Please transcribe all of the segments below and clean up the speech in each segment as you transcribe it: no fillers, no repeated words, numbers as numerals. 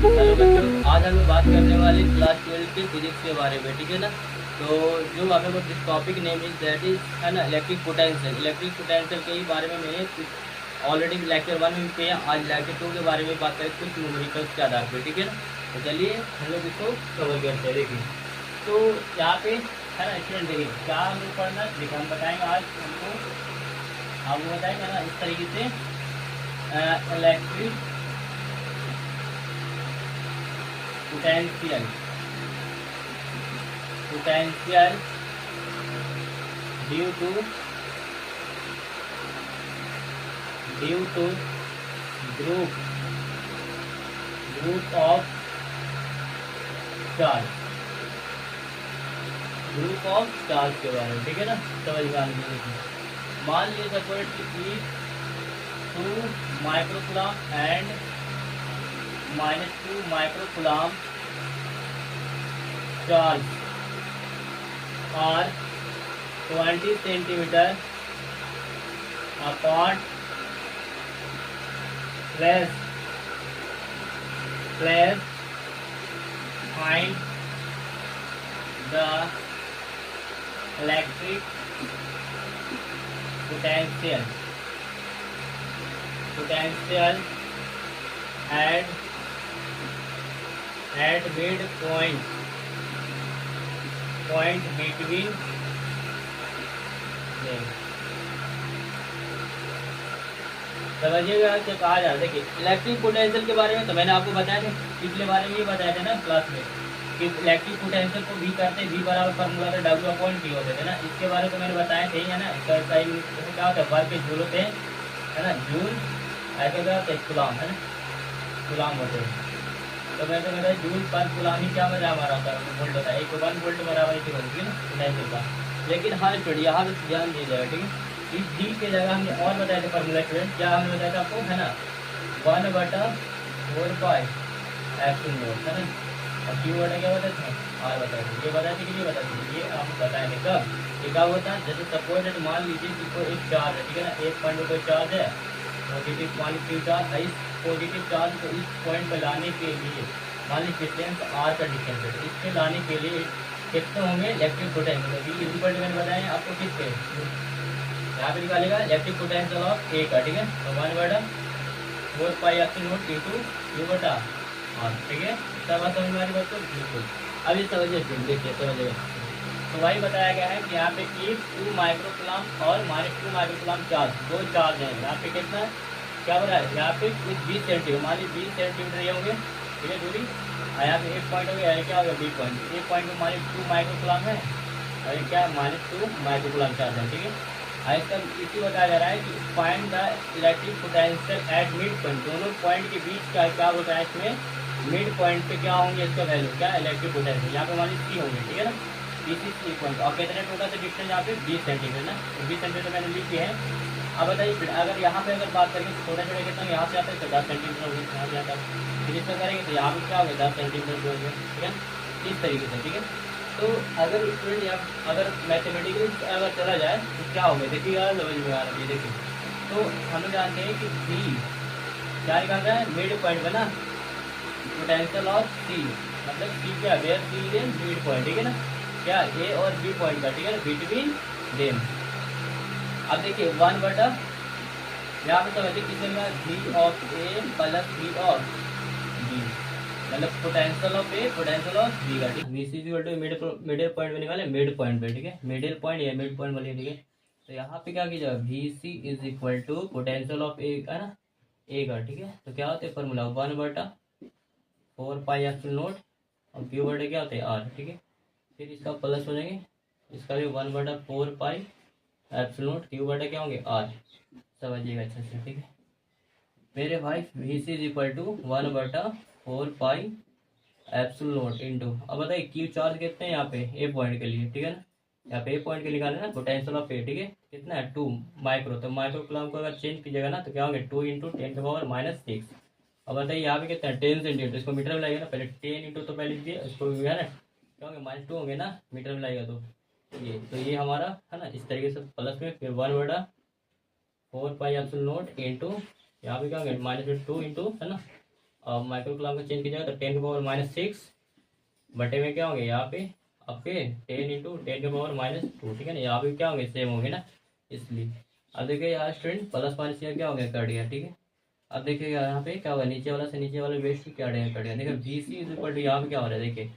Hello बच्चों, आज हम लोग बात करने वाले क्लास 12 के फिजिक्स के बारे में, ठीक है ना। तो जो हमें वो this topic name is that is है ना इलेक्ट्रिक पोटेंशियल के ही बारे में मैंने कुछ ऑलरेडी लेक्चर 1 में किया। आज लेक्चर 2 के बारे में बात करें कुछ न्यूमेरिकल्स के आधार पर, ठीक है ना। तो चलिए हम लोग इसको कवर करते हैं। देखिए तो यहाँ पे है ना स्टूडेंट, देखिए क्या हमें पढ़ना है, देखिए हम बताएंगे आज हमको, आपको बताएंगे ना इस तरीके से electric potential potential due to group of charge के बारे में, ठीक है ना। समझ में आने दीजिए। मान लीजिए suppose is 2 microcoulomb and -2 microcoulomb charge are 20 centimeter apart. Place find the electric potential at midpoint between them। समझिएगा क्या कहा जा रहा है। देखिए इलेक्ट्रिक पोटेंशियल के बारे में तो मैंने आपको बताया था, पिछले बारे में ये बताया था ना क्लास में कि इलेक्ट्रिक पोटेंशियल को V करते V बराबर फार्मूला था W/T होते थे ना। इसके बारे में तो मैंने बताया था ही है ना। इसका क्या होता है, वर्क के जूल होते हैं है ना, जूल ऐसे क्या होता है गुलाम है ना, गुलाम होते हैं। तो मैं तो मेरा जूल पर गुलामी क्या मजा हमारा होता है वोल्ट होता है, 1 वोल्ट बराबर ही होगी ना पोटेंशियल का। लेकिन हाँ स्टूडेंट यहाँ पे ध्यान दिया जाएगा, ठीक है। इस जी के जगह हमने और बताया था फार्मूला स्टूडेंट, क्या हमने बताया था आपको है ना, 1/4 पाई एप्सिलॉन नॉट है ना। और क्यू बटा क्या बताते हैं, आर बताए थे। ये बताए थे कि ये बताते थे, ये हम बताएंगे कब, ये क्या होता है। जैसे सपोज मान लीजिए कि कोई एक चार्ज है, ठीक है ना, एक पॉइंट कोई चार्ज है पॉजिटिव, मान लीजिए चार्ज है। इस पॉजिटिव चार्ज को इस पॉइंट पर लाने के लिए मान लीजिए डिस्टेंस आर का डिस्टेंस है, इसके लाने के लिए कितने होंगे इलेक्ट्रिक पोटेंशियल। इक्वल मैंने बताए आपको किसके, यहाँ पे निकालेगा इलेक्ट्रिक पोटेंशियल ऑफ ए का, ठीक है। तो 1/4 pi epsilon not into you बटा आर, ठीक है। सब बात समझ में आ रही बात को बिल्कुल। अब ये समझिए, देखिए समझिएगा। तो वही बताया गया है कि यहाँ पे एक 2 माइक्रोकूलम और -2 माइक्रोकूलम चार्ज, दो चार्ज हैं। यहाँ पे कितना क्या हो रहा है, यहाँ पे कुछ 20 सेंटीमीटर, मान लीजिए 20 सेंटीमीटर ये होंगे, ठीक है दूरी। यहाँ पे एक पॉइंट हो गया, क्या हो गया बी पॉइंट। एक पॉइंट में -2 माइक्रोकूलम है और ये क्या -2 माइक्रोकूलम चार्ज है, ठीक है। इसका इसी बताया जा रहा है कि find the electric potential at mid point, दोनों पॉइंट के बीच का क्या होता है इसमें, मिड पॉइंट पे क्या होंगे इसका वैल्यू, क्या इलेक्ट्रिक पोटेंशियल। यहाँ पे मान लीजिए सी होंगे, ठीक है ना, सी पॉइंट। और कितने टोटल से डिस्टेंस यहाँ पे 20 सेंटीमीटर ना, तो 20 सेंटीमीटर मैंने लिखी है। अब बताइए अगर यहाँ पे अगर बात करेंगे तो छोटा छोटा कितना यहाँ से आता है तो 10 सेंटीमीटर हो गया, यहाँ से आता है। फिर इसका करेंगे तो यहाँ पे क्या हो गया 10 सेंटीमीटर हो गया, ठीक है, इस तरीके से, ठीक है। तो अगर स्टूडेंट या अगर मैथमेटिकली अगर चला जाए तो क्या होगा, देखिए समझ में आ रहा है। देखिए तो हम लोग जानते हैं कि सी क्या निकालना है, मिड पॉइंट में ना, पोटेंशियल ऑफ सी, मतलब सी क्या where C is mid point, ठीक है ना, क्या ए और बी पॉइंट का, ठीक है ना, बिटवीन देम। अब देखिए 1/, यहाँ पे समझिए किसने में V of A plus V of B, मतलब potential of A potential of B का, ठीक है। VC equal to middle point में निकाले, मिड पॉइंट पे, ठीक है, मिडिल पॉइंट या मिड पॉइंट वाली, ठीक है। तो यहाँ पे क्या कीजिएगा, VC is equal to potential of A है ना, ए का, ठीक है। तो क्या होता है फॉर्मूला 1/4 पाई एप्सिलॉन नॉट और क्यू बटे क्या होता है आर, ठीक है। फिर इसका प्लस हो जाएंगे, इसका भी 1/4 पाई एप्सिलॉन नॉट क्यू बटे क्या होंगे आर, समझिएगा अच्छे से, ठीक है मेरे भाई। VC is equal to 1/4 pi epsilon not into, अब बताइए क्यू चार्ज कितने हैं यहाँ पे ए पॉइंट के लिए, ठीक है ना, यहाँ पे ए पॉइंट के लिए निकाले ना पोटेंशियल ऑफ ए, ठीक है, कितना है 2 माइक्रो। तो माइक्रो कूलम को अगर चेंज कीजिएगा ना तो क्या होंगे 2 × 10⁻⁻⁶। अब बताइए यहाँ पे कितना है 10 सेंटीमीटर, इसको मीटर में लगेगा ना, पहले 10 इंटू तो पहले लीजिए इसको है ना, क्या होंगे -2 होंगे ना, मीटर में लगेगा तो ये हमारा है ना इस तरीके से प्लस में, फिर 1/4 पाई एप्सिलॉन नॉट इंटू यहाँ पे क्या होंगे -2 इंटू है ना और माइक्रो कूलम को चेंज कीजिएगा तो 10⁻⁻6 बटे में क्या होंगे यहाँ पे आपके 10 × 10⁻², ठीक है ना। यहाँ पे क्या होंगे, सेम होंगे ना, इसलिए। अब देखिए यहाँ स्टूडेंट प्लस माइनस क्या हो गया, कट गया, ठीक है। अब देखिएगा यहाँ पे क्या होगा, नीचे वाला से नीचे वाला वेस्ट क्या कट गया। देखिए V C is equal to यहाँ पे क्या हो रहा है, देखिए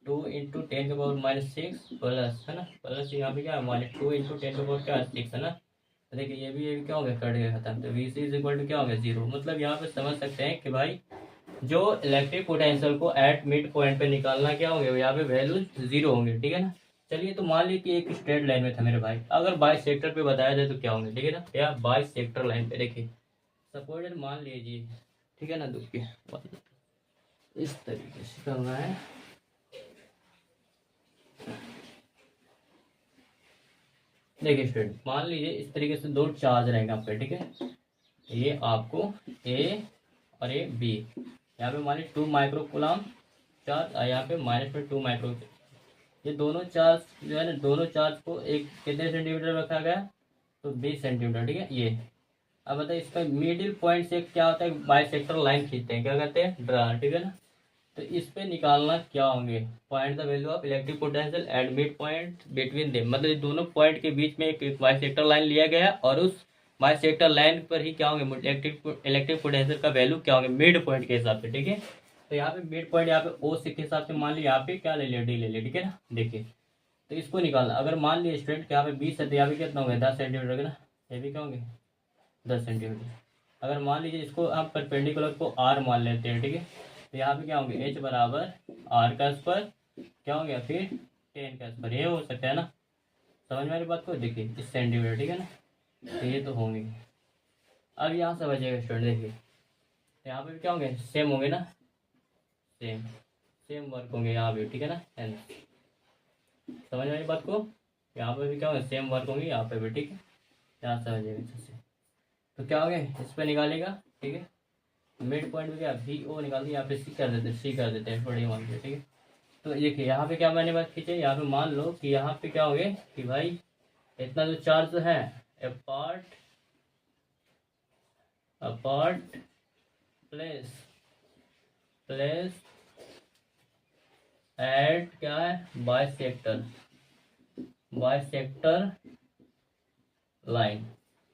2 × 10⁻⁻6 प्लस, है ना, प्लस यहाँ पे क्या है माइनस 2 × 10⁻6, है ना। तो देखिए ये भी क्या हो गया, कट गया, खत्म। तो V C is equal to क्या हो गया, 0। मतलब यहाँ पे समझ सकते हैं कि भाई जो इलेक्ट्रिक पोटेंशियल को एट मिड पॉइंट पे निकालना क्या होंगे, यहाँ पे वैल्यू 0 होंगे, ठीक है ना। चलिए तो मान लीजिए कि एक स्ट्रेट लाइन में था मेरे भाई, अगर बाई सेक्टर पे बताया जाए तो क्या होंगे, ठीक है ना। या बाई सेक्टर लाइन पे देखिए सपोज मान लीजिए, ठीक है ना, देखिए इस तरीके से करना है। देखिए स्टूडेंट मान लीजिए इस तरीके से दो चार्ज रहेंगे आपके, ठीक है। ये आपको ए और ये बी, यहाँ पे मान लीजिए 2 माइक्रो कूलम चार्ज और यहाँ पे माइनस में 2 माइक्रो। ये दोनों चार्ज जो है ना, दोनों चार्ज को एक कितने सेंटीमीटर रखा गया, तो 20 सेंटीमीटर, ठीक है। ये अब बताइए इसका मिडिल पॉइंट से क्या होता है, बाइसेक्टर लाइन खींचते हैं, क्या कहते हैं, ड्रा, ठीक है ना। तो इस पे निकालना क्या होंगे, point the value of electric potential at mid point between them. मतलब दोनों पॉइंट के बीच में एक बाइसेक्टर लाइन लिया गया है और उस बाइसेक्टर लाइन पर ही क्या होंगे इलेक्ट्रिक पोटेंशियल का वैल्यू क्या होंगे मिड पॉइंट के हिसाब से, ठीक है। तो यहाँ पे मिड पॉइंट यहाँ पे ओ के हिसाब से मान लिया, यहाँ पे क्या ले लिया, डी ले लिया, ठीक है ना। देखिए तो इसको निकालना, अगर मान लिया स्टूडेंट यहाँ पे 20 है तो यहाँ पे कितना होंगे 10 सेंटीमीटर ना, ये भी क्या होंगे 10 सेंटीमीटर। अगर मान लीजिए इसको आप परपेंडिकुलर को आर मान लेते हैं, ठीक है। तो यहाँ पे क्या होंगे एच बराबर आर का स्क्वायर क्या हो गया फिर 10 का स्क्वायर, ये हो सकता है ना। समझ में आ रही बात को, देखिए इस सेंटीमीटर, ठीक है ना। तो ये तो होंगे। अब यहाँ समझिएगा स्टूडेंट, देखिए यहाँ पे भी क्या होंगे, सेम होंगे ना, सेम सेम वर्क होंगे यहाँ पे, ठीक है ना। एंड समझ में आई बात को, यहाँ पे भी क्या होंगे सेम वर्क होंगे यहाँ पे भी, ठीक है। यहाँ समझिएगा अच्छे से। तो क्या हो गया, इस पर निकालेगा, ठीक है। मिड पॉइंट में क्या वी ओ निकाल दिया, यहाँ पे सी कर देते हैं थोड़ी मान के, ठीक है। तो देखिए यहाँ पे क्या मैंने बात खींचे, यहाँ पे मान लो कि यहाँ पे क्या हो गए कि भाई इतना जो चार्ज है अपार्ट प्लेस एट क्या है बाइसेक्टर लाइन,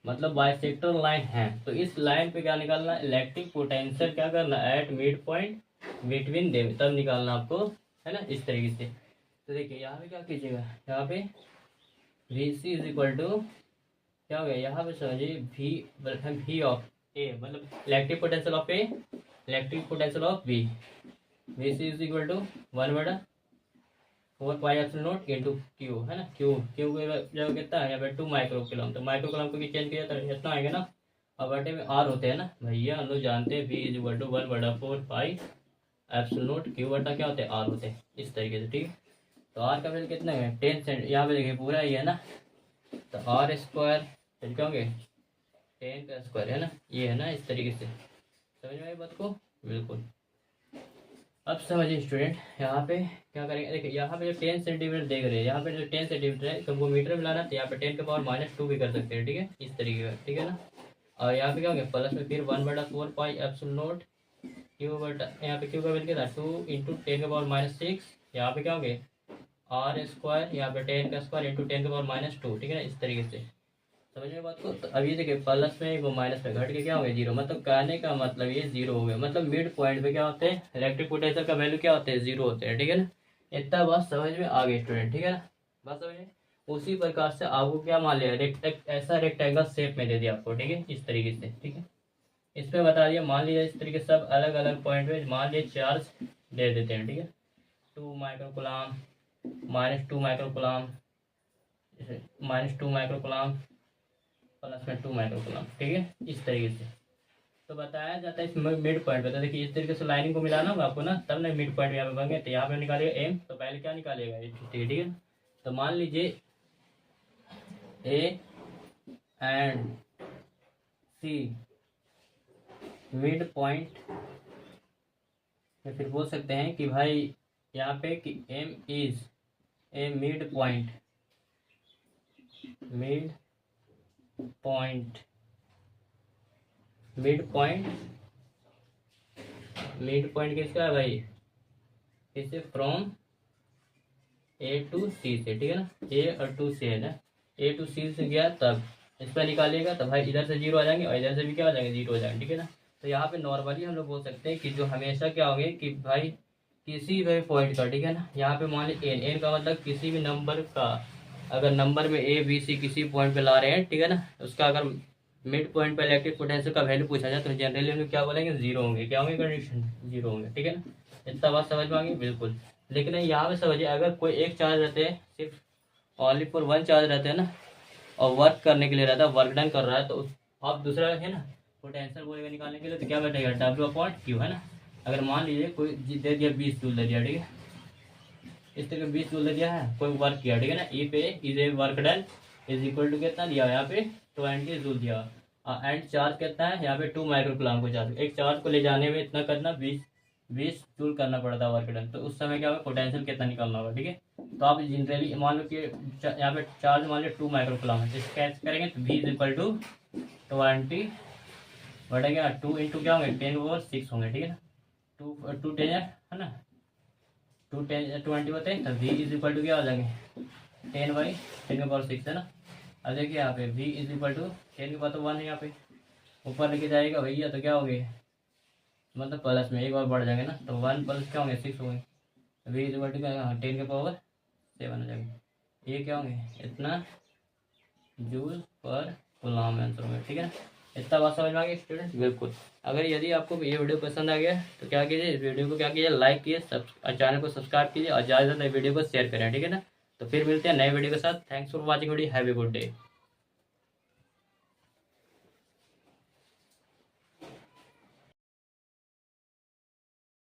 मतलब बाइसेक्टर लाइन है। तो इस लाइन पे क्या निकालना, इलेक्ट्रिक पोटेंशियल क्या करना at mid point between them, तब निकालना आपको, है ना, इस तरीके से। तो देखिए यहाँ पे क्या कीजिएगा, यहाँ पे V C is equal to क्या हो गया, यहाँ पे समझिए वी ऑफ ए, मतलब electric potential of A, electric potential of B, V C is equal to 1/4 pi epsilon not into Q, है ना। क्यू जब कितना है यहाँ पे 2 माइक्रो कूलम, तो माइक्रो कूलम को चेंज किया तो इतना आएगा ना। और बटे में आर होते हैं ना भैया, हम लोग जानते हैं V is equal to 1/4 pi epsilon not Q बटा क्या होते हैं आर होते हैं, इस तरीके से, ठीक है। तो आर का वैल्यू कितना है 10 सेंट, यहाँ पे देखिए पूरा ही है ना। तो आर स्क्वायर फिर क्या होंगे 10 का स्क्वायर, है ना, ये है ना, इस तरीके से। समझ में आई बात को, बिल्कुल। अब समझिए स्टूडेंट यहाँ पे क्या करेंगे, देखिए यहाँ पे जो 10 सेंटीमीटर देख रहे हैं, यहाँ पे जो 10 सेंटीमीटर है तुमको मीटर में लाना, तो यहाँ पे 10⁻⁻2 भी कर सकते हैं, ठीक है, इस तरीके का, ठीक है ना। और यहाँ पे क्या होंगे प्लस में फिर 1/4 पाई एप्सिलॉन नॉट क्यू बटा, यहाँ पे क्यू का वैल्यू क्या था 2 × 10⁻⁻6, यहाँ पे क्या होंगे आर स्क्वायर, यहाँ पे 10 का स्क्वायर इंटू 10⁻⁻2, ठीक है ना, इस तरीके से। समझ में बात को। तो अब ये देखिए प्लस में वो माइनस में घट के क्या हो गया 0, मतलब कहने का मतलब ये 0 हो गया। मतलब मिड पॉइंट पे क्या होते हैं इलेक्ट्रिक पोटेंशियल का वैल्यू क्या होते हैं 0 होते हैं, ठीक है ना। इतना बात समझ में आ गई स्टूडेंट, ठीक है ना, बात समझ में। उसी प्रकार से आपको क्या मान लिया ऐसा रेक्टेंगल शेप में दे दिया आपको, ठीक है, इस तरीके से, ठीक है। इसमें बता दिया मान लीजिए इस तरीके से सब अलग अलग पॉइंट पे मान लीजिए चार्ज दे देते हैं, ठीक है। 2 micro coulomb -2 micro coulomb -2 micro coulomb plus में 2 माइक्रो कूलम, ठीक है, इस तरीके से। तो बताया जाता है इस मिड पॉइंट पे, तो देखिए इस तरीके से लाइनिंग को मिलाना होगा आपको ना, तब ना मिड पॉइंट यहाँ पे बन गए। तो यहाँ पे निकालिएगा एम, तो पहले क्या निकालिएगा ठीक है। तो मान लीजिए A and C mid point, या फिर बोल सकते हैं कि भाई यहाँ पे कि M is a mid point mid point किसका है भाई, किससे, फ्रॉम ए टू सी से, ठीक है ना, ए और टू सी है ना, ए टू सी से गया तब इस पर निकालिएगा तो भाई इधर से जीरो आ जाएंगे और इधर से भी क्या हो जाएंगे, जीरो हो जाएंगे, ठीक है ना। तो यहाँ पे नॉर्मली हम लोग बोल सकते हैं कि जो हमेशा क्या होंगे कि भाई किसी भी पॉइंट का, ठीक है ना, यहाँ पे मान लीजिए एन का मतलब किसी भी नंबर का, अगर नंबर में ए बी सी किसी पॉइंट पे ला रहे हैं, ठीक है ना, उसका अगर मिड पॉइंट पे इलेक्ट्रिक पोटेंशियल का वैल्यू पूछा जाए तो जनरली हम लोग क्या बोलेंगे, जीरो होंगे, क्या होंगे कंडीशन, जीरो होंगे, ठीक है ना। इतना बात समझ में आ गई, बिल्कुल। लेकिन यहाँ पे समझिए, अगर कोई एक चार्ज रहते हैं, सिर्फ ओनली फॉर वन चार्ज रहते हैं ना, और वर्क करने के लिए रहता है, वर्क डन कर रहा है, तो आप दूसरा है ना पोटेंशियल बोलेगा निकालने के लिए, तो क्या बैठेगा, डब्ल्यू अपॉन क्यू, है ना। अगर मान लीजिए कोई दे दिया 20 जूल दे दिया, ठीक है, इस तरह 20 जूल दे दिया है, कोई वर्क किया, ठीक है ना, ई पे is a work done is equal to कितना दिया यहाँ पे 20 जूल दिया, एंड चार्ज कितना है यहाँ पे 2 माइक्रो कूलम्ब को चार्ज, एक चार्ज को ले जाने में इतना करना 20 जूल करना पड़ता है वर्क डन, तो उस समय क्या होगा, पोटेंशियल कितना निकालना होगा, ठीक है। तो आप जनरली मान लो कि यहाँ पे चार्ज मान लो 2 माइक्रो कूलम्ब है, तो कैसे करेंगे, तो v इज इक्वल टू 20 बढ़ेगा 2 इंटू क्या होंगे 10⁻6 होंगे, ठीक है ना, 2 10 है ना, 2 10 20 होते हैं, तो v इज इक्वल टू क्या हो जाएंगे 10/10⁻6 है ना। अब देखिए यहाँ पे v इज इक्वल टू 10 के बाद तो 1 है, यहाँ पे ऊपर लेके जाएगा भैया तो क्या हो गए, मतलब प्लस में एक बार बढ़ जाएंगे ना, तो 1 प्लस क्या होंगे 6 होंगे, v इज इक्वल टू क्या 10 के पावर 7 हो जाएंगे, ये क्या होंगे इतना जूल पर कूलम्ब आंसर में, ठीक है ना। इतना बात समझ में आ गया स्टूडेंट, बिल्कुल। अगर यदि आपको ये वीडियो पसंद आ गया तो क्या कीजिए, इस वीडियो को क्या कीजिए, लाइक कीजिए, चैनल को सब्सक्राइब कीजिए और ज़्यादा से ज़्यादा वीडियो को शेयर करें, ठीक है ना। तो फिर मिलते हैं नए वीडियो के साथ। Thanks for watching video, have a good day.